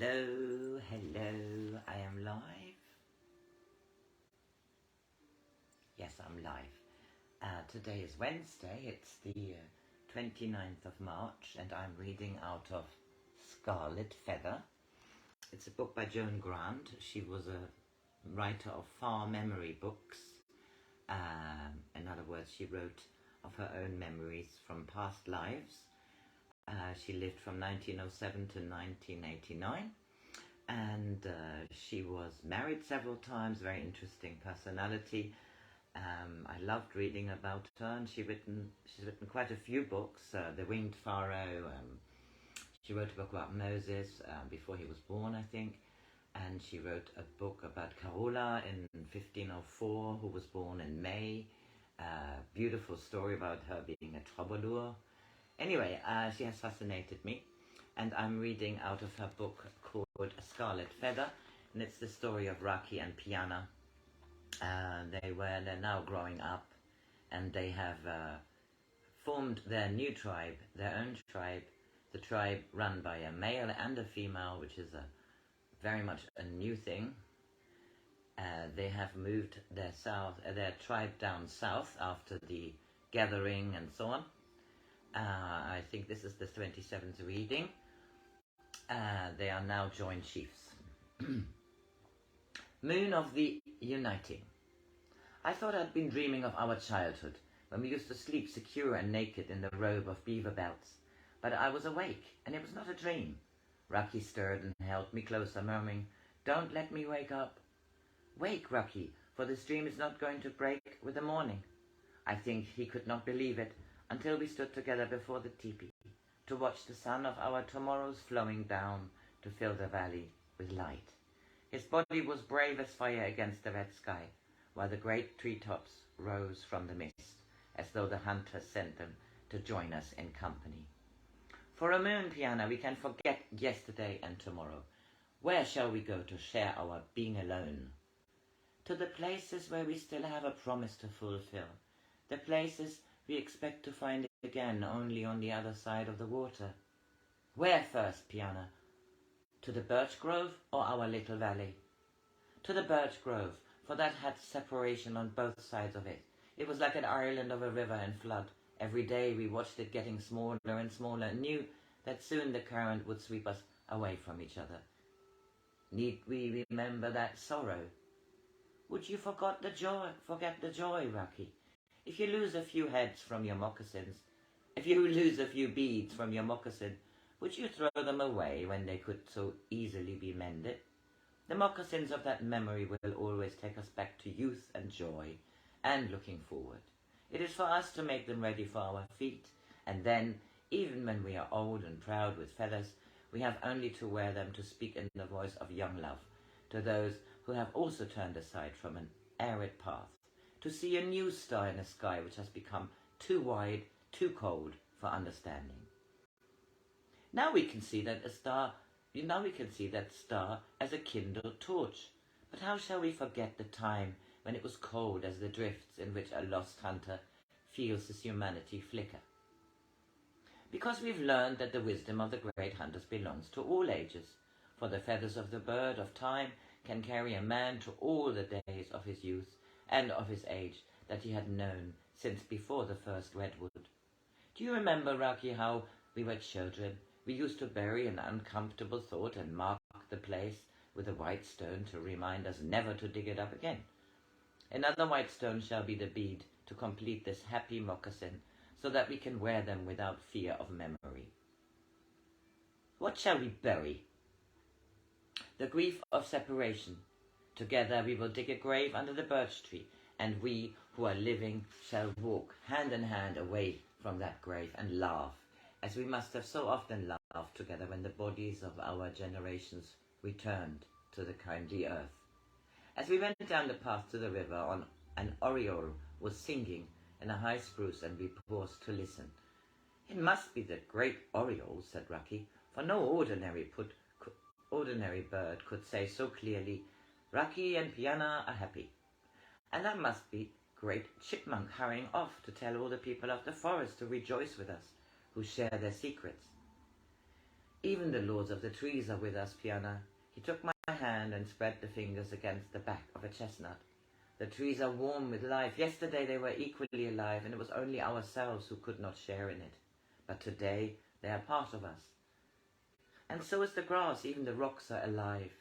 Hello, hello, I am live. Yes, I'm live. Today is Wednesday, it's the 29th of March, and I'm reading out of Scarlet Feather. It's a book by Joan Grant. She was a writer of far memory books. In other words, she wrote of her own memories from past lives. She lived from 1907 to 1989, and she was married several times, very interesting personality. I loved reading about her, and she's written quite a few books. The Winged Pharaoh, she wrote a book about Moses before he was born, I think, and she wrote a book about Carola in 1504, who was born in May. Beautiful story about her being a troubadour. Anyway, she has fascinated me, and I'm reading out of her book called Scarlet Feather, and it's the story of Raki and Piyanah. They're now growing up, and they have formed their new tribe, their own tribe, the tribe run by a male and a female, which is very much a new thing. They have moved their tribe down south after the gathering and so on. I think this is the 27th reading. They are now joint chiefs. Moon of the Uniting. I thought I'd been dreaming of our childhood, when we used to sleep secure and naked in the robe of beaver belts. But I was awake, and it was not a dream. Raki stirred and held me closer, murmuring, "Don't let me wake up." "Wake, Raki, for this dream is not going to break with the morning." I think he could not believe it, until we stood together before the teepee, to watch the sun of our tomorrows flowing down to fill the valley with light. His body was brave as fire against the red sky, while the great treetops rose from the mist, as though the hunters sent them to join us in company. For a moon, Piyanah, we can forget yesterday and tomorrow. Where shall we go to share our being alone? To the places where we still have a promise to fulfill, the places we expect to find again only on the other side of the water. Where first, Piyanah? To the birch grove or our little valley? To the birch grove, for that had separation on both sides of it. It was like an island of a river in flood. Every day we watched it getting smaller and smaller, and knew that soon the current would sweep us away from each other. Need we remember that sorrow? Would you forget the joy, Raki? If you lose a few heads from your moccasins, if you lose a few beads from your moccasin, would you throw them away when they could so easily be mended? The moccasins of that memory will always take us back to youth and joy and looking forward. It is for us to make them ready for our feet, and then, even when we are old and proud with feathers, we have only to wear them to speak in the voice of young love to those who have also turned aside from an arid path, to see a new star in a sky which has become too wide, too cold for understanding. Now we can see that star as a kindled torch. But how shall we forget the time when it was cold as the drifts in which a lost hunter feels his humanity flicker? Because we've learned that the wisdom of the great hunters belongs to all ages, for the feathers of the bird of time can carry a man to all the days of his youth and of his age that he had known since before the first redwood. Do you remember, Raki, how we were children? We used to bury an uncomfortable thought and mark the place with a white stone to remind us never to dig it up again. Another white stone shall be the bead to complete this happy moccasin, so that we can wear them without fear of memory. What shall we bury? The grief of separation. Together we will dig a grave under the birch tree, and we who are living shall walk hand in hand away from that grave and laugh, as we must have so often laughed together when the bodies of our generations returned to the kindly earth. As we went down the path to the river, an oriole was singing in a high spruce, and we paused to listen. "It must be the great oriole," said Raki, for no ordinary bird could say so clearly, "Raki and Piyanah are happy." And that must be great chipmunk hurrying off to tell all the people of the forest to rejoice with us, who share their secrets. Even the lords of the trees are with us, Piyanah. He took my hand and spread the fingers against the back of a chestnut. The trees are warm with life. Yesterday they were equally alive, and it was only ourselves who could not share in it. But today they are part of us. And so is the grass, even the rocks are alive.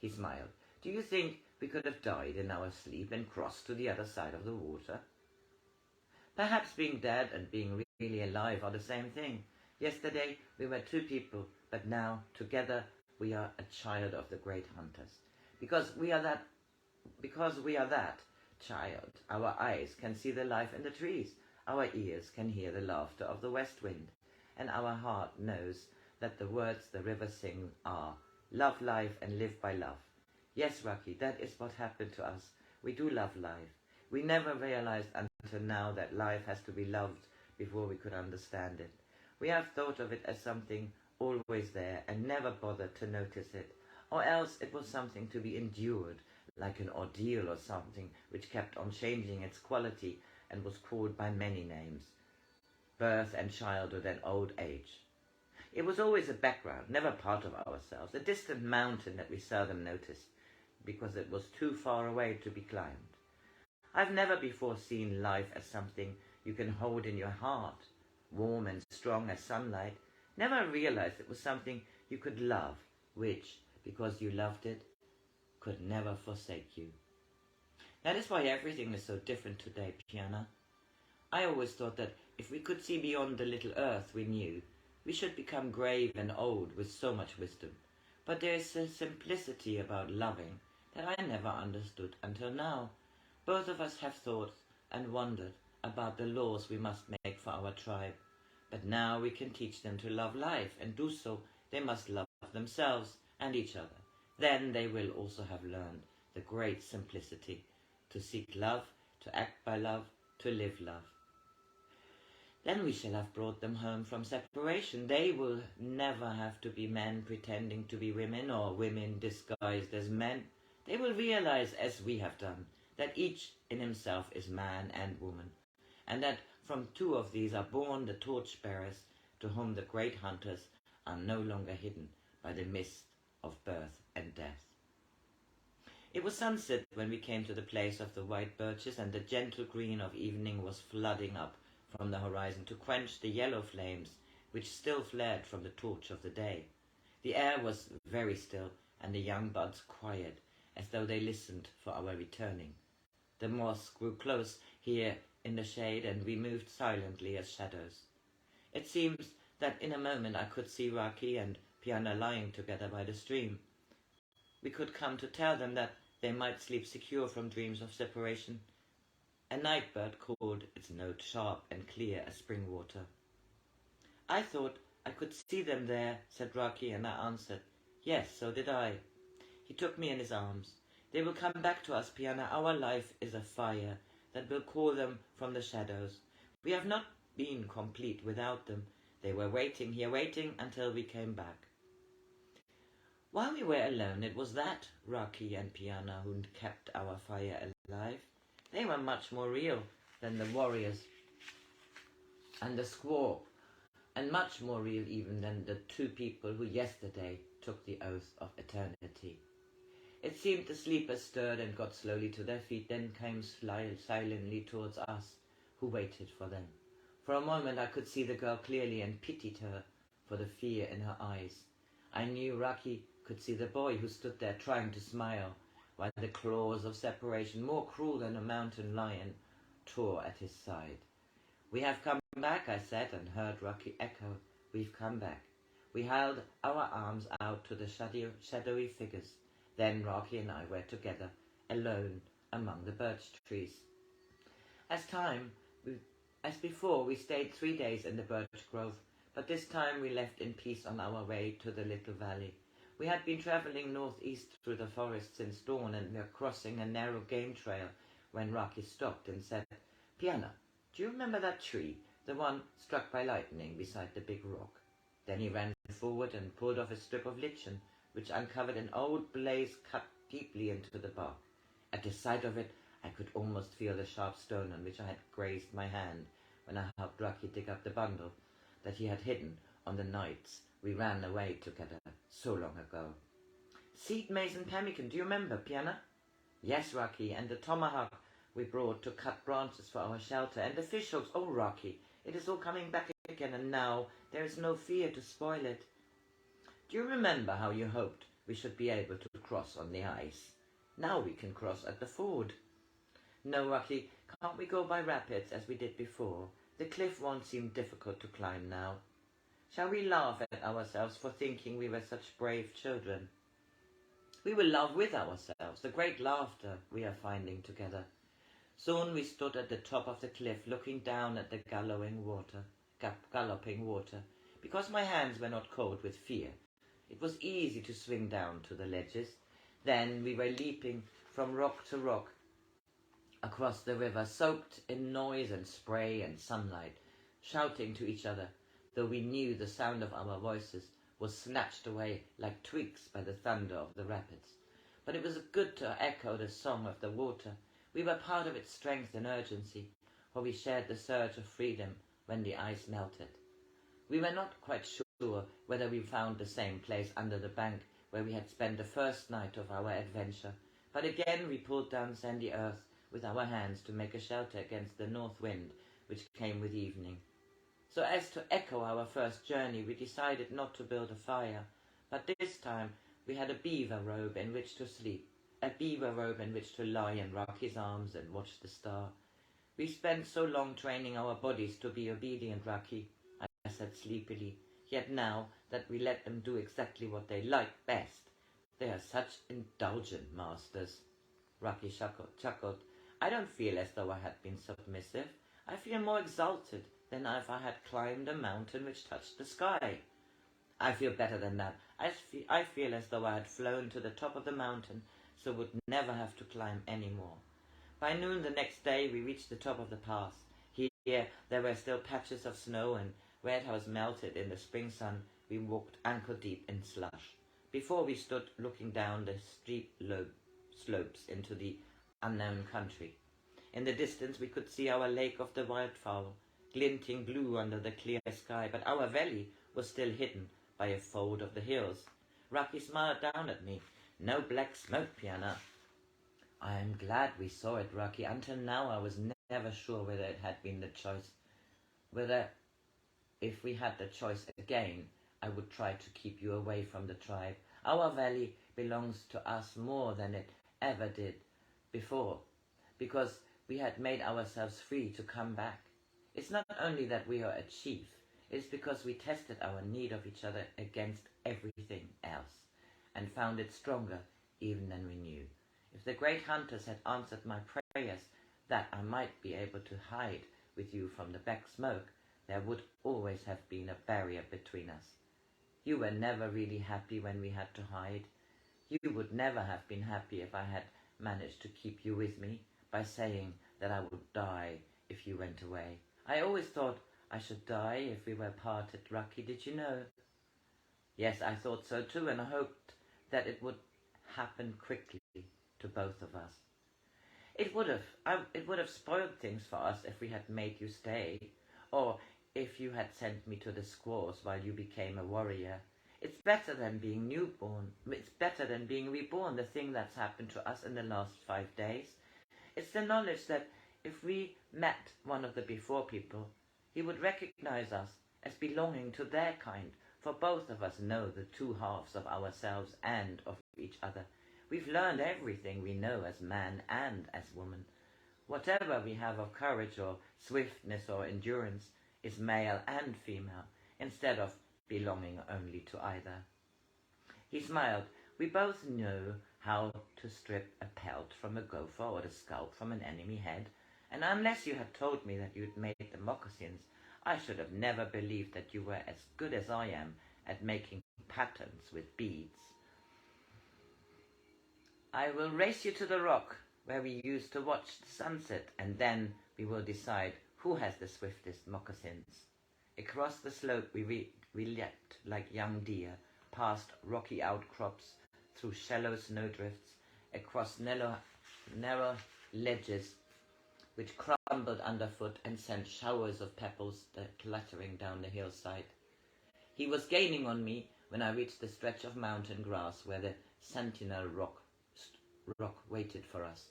He smiled. Do you think we could have died in our sleep and crossed to the other side of the water? Perhaps being dead and being really alive are the same thing. Yesterday we were two people, but now together we are a child of the great hunters. Because we are that child, our eyes can see the life in the trees, our ears can hear the laughter of the west wind, and our heart knows that the words the river sings are, love life and live by love. Yes, Raki, that is what happened to us. We do love life. We never realized until now that life has to be loved before we could understand it. We have thought of it as something always there and never bothered to notice it, or else it was something to be endured, like an ordeal or something which kept on changing its quality and was called by many names, birth and childhood and old age. It was always a background, never part of ourselves, a distant mountain that we seldom noticed, because it was too far away to be climbed. I've never before seen life as something you can hold in your heart, warm and strong as sunlight. Never realized it was something you could love, which, because you loved it, could never forsake you. That is why everything is so different today, Piyanah. I always thought that if we could see beyond the little earth we knew, we should become grave and old with so much wisdom. But there is a simplicity about loving that I never understood until now. Both of us have thought and wondered about the laws we must make for our tribe. But now we can teach them to love life, and do so they must love themselves and each other. Then they will also have learned the great simplicity, to seek love, to act by love, to live love. Then we shall have brought them home from separation. They will never have to be men pretending to be women, or women disguised as men. They will realize, as we have done, that each in himself is man and woman, and that from two of these are born the torch-bearers to whom the great hunters are no longer hidden by the mist of birth and death. It was sunset when we came to the place of the white birches, and the gentle green of evening was flooding up from the horizon to quench the yellow flames which still flared from the torch of the day. The air was very still, and the young buds quiet, as though they listened for our returning. The moss grew close here in the shade, and we moved silently as shadows. It seems that in a moment I could see Raki and Piyanah lying together by the stream. We could come to tell them that they might sleep secure from dreams of separation. A night bird called its note sharp and clear as spring water. I thought I could see them there, said Raki, and I answered, yes, so did I. He took me in his arms. They will come back to us, Piyanah. Our life is a fire that will call them from the shadows. We have not been complete without them. They were waiting here, waiting until we came back. While we were alone, it was that Raki and Piyanah who kept our fire alive. They were much more real than the warriors and the squaw, and much more real even than the two people who yesterday took the oath of eternity. It seemed the sleepers stirred and got slowly to their feet, then came silently towards us, who waited for them. For a moment I could see the girl clearly and pitied her for the fear in her eyes. I knew Raki could see the boy who stood there trying to smile, while the claws of separation, more cruel than a mountain lion, tore at his side. We have come back, I said, and heard Raki echo, we've come back. We held our arms out to the shadowy figures. Then Raki and I were together, alone among the birch trees. As before, we stayed 3 days in the birch grove, but this time we left in peace on our way to the little valley. We had been travelling northeast through the forest since dawn, and were crossing a narrow game trail when Raki stopped and said, Piyanah, do you remember that tree, the one struck by lightning beside the big rock? Then he ran forward and pulled off a strip of lichen, which uncovered an old blaze cut deeply into the bark. At the sight of it, I could almost feel the sharp stone on which I had grazed my hand when I helped Raki dig up the bundle that he had hidden on the nights we ran away together so long ago. Seed, maize and pemmican, do you remember, Piyanah? Yes, Raki, and the tomahawk we brought to cut branches for our shelter, and the fish hooks. Oh, Raki, it is all coming back again, and now there is no fear to spoil it. Do you remember how you hoped we should be able to cross on the ice? Now we can cross at the ford. No, Raki, can't we go by rapids as we did before? The cliff won't seem difficult to climb now. Shall we laugh at ourselves for thinking we were such brave children? We will laugh with ourselves, the great laughter we are finding together. Soon we stood at the top of the cliff looking down at the galloping water. Because my hands were not cold with fear, it was easy to swing down to the ledges. Then we were leaping from rock to rock across the river, soaked in noise and spray and sunlight, shouting to each other, though we knew the sound of our voices was snatched away like twigs by the thunder of the rapids. But it was good to echo the song of the water. We were part of its strength and urgency, for we shared the surge of freedom when the ice melted. We were not quite sure whether we found the same place under the bank where we had spent the first night of our adventure, but again we pulled down sandy earth with our hands to make a shelter against the north wind which came with evening. So as to echo our first journey, we decided not to build a fire, but this time we had a beaver robe in which to sleep, a beaver robe in which to lie in Raki's arms and watch the star. We spent so long training our bodies to be obedient, Raki, I said sleepily, yet now that we let them do exactly what they like best, they are such indulgent masters. Raki chuckled. I don't feel as though I had been submissive. I feel more exalted than if I had climbed a mountain which touched the sky. I feel better than that. I feel as though I had flown to the top of the mountain, so would never have to climb any more. By noon the next day we reached the top of the pass. Here there were still patches of snow, and where it was melted in the spring sun, we walked ankle deep in slush. Before we stood looking down the steep slopes into the unknown country. In the distance we could see our lake of the wildfowl, glinting blue under the clear sky, but our valley was still hidden by a fold of the hills. Raki smiled down at me. No black smoke, Piyanah. I am glad we saw it, Raki. Until now I was never sure whether it had been the choice. Whether, if we had the choice again, I would try to keep you away from the tribe. Our valley belongs to us more than it ever did before, because we had made ourselves free to come back. It's not only that we are a chief, it's because we tested our need of each other against everything else, and found it stronger even than we knew. If the great hunters had answered my prayers that I might be able to hide with you from the black smoke, there would always have been a barrier between us. You were never really happy when we had to hide. You would never have been happy if I had managed to keep you with me by saying that I would die if you went away. I always thought I should die if we were parted, Raki, did you know? Yes, I thought so too, and I hoped that it would happen quickly to both of us. It would have spoiled things for us if we had made you stay, or if you had sent me to the squaws while you became a warrior. It's better than being newborn. It's better than being reborn, the thing that's happened to us in the last 5 days. It's the knowledge that if we met one of the before people, he would recognize us as belonging to their kind, for both of us know the two halves of ourselves and of each other. We've learned everything we know as man and as woman. Whatever we have of courage or swiftness or endurance is male and female, instead of belonging only to either. He smiled. We both know how to strip a pelt from a gopher or the scalp from an enemy head, and unless you had told me that you'd made the moccasins, I should have never believed that you were as good as I am at making patterns with beads. I will race you to the rock where we used to watch the sunset, and then we will decide who has the swiftest moccasins. Across the slope we leapt like young deer, past rocky outcrops, through shallow snowdrifts, across narrow ledges which crumbled underfoot and sent showers of pebbles clattering down the hillside. He was gaining on me when I reached the stretch of mountain grass where the sentinel rock waited for us.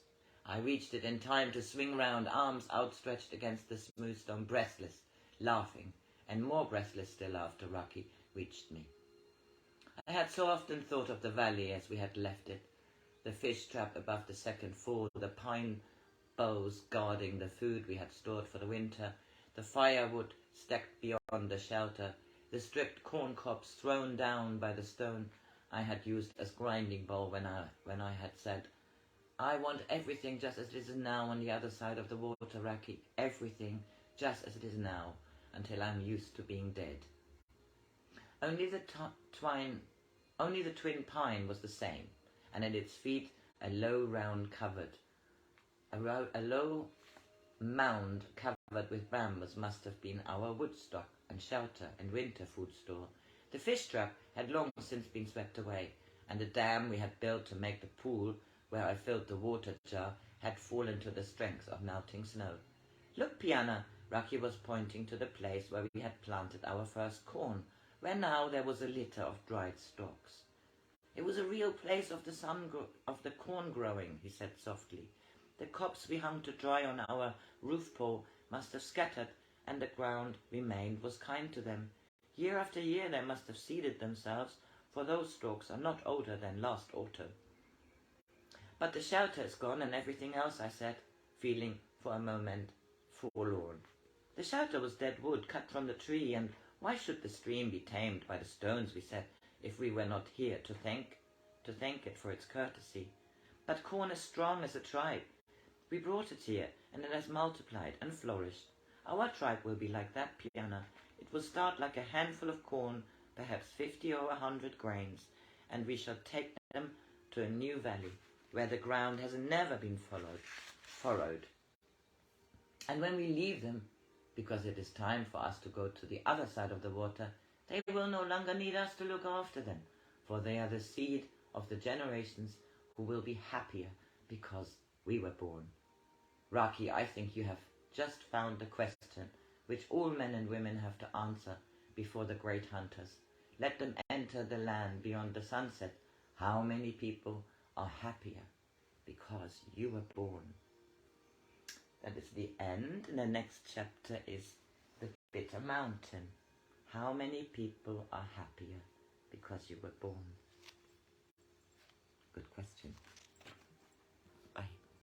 I reached it in time to swing round, arms outstretched against the smooth stone, breathless, laughing, and more breathless still after Raki reached me. I had so often thought of the valley as we had left it, the fish trap above the second fall, the pine boughs guarding the food we had stored for the winter, the firewood stacked beyond the shelter, the stripped corn cobs thrown down by the stone I had used as grinding bowl when I had said, "I want everything just as it is now on the other side of the water, Raki, everything just as it is now, until I'm used to being dead." Only the twin pine was the same, and at its feet a low mound covered with brambles must have been our woodstock and shelter and winter food store. The fish trap had long since been swept away, and the dam we had built to make the pool where I filled the water jar had fallen to the strength of melting snow. "Look, Piyanah," Raki was pointing to the place where we had planted our first corn, where now there was a litter of dried stalks. "It was a real place of the corn growing," he said softly. "The cobs we hung to dry on our roof pole must have scattered, and the ground remained was kind to them. Year after year they must have seeded themselves, for those stalks are not older than last autumn." "But the shelter is gone and everything else," I said, feeling for a moment forlorn. "The shelter was dead wood cut from the tree, and why should the stream be tamed by the stones," we said, "if we were not here to thank it for its courtesy? But corn is strong as a tribe. We brought it here, and it has multiplied and flourished. Our tribe will be like that, Piyanah. It will start like a handful of corn, perhaps 50 or 100 grains, and we shall take them to a new valley, where the ground has never been furrowed. And when we leave them, because it is time for us to go to the other side of the water, they will no longer need us to look after them, for they are the seed of the generations who will be happier because we were born." Raki, I think you have just found the question which all men and women have to answer before the great hunters. Let them enter the land beyond the sunset. How many people are happier because you were born? That is the end. And the next chapter is the bitter mountain. How many people are happier because you were born? Good question.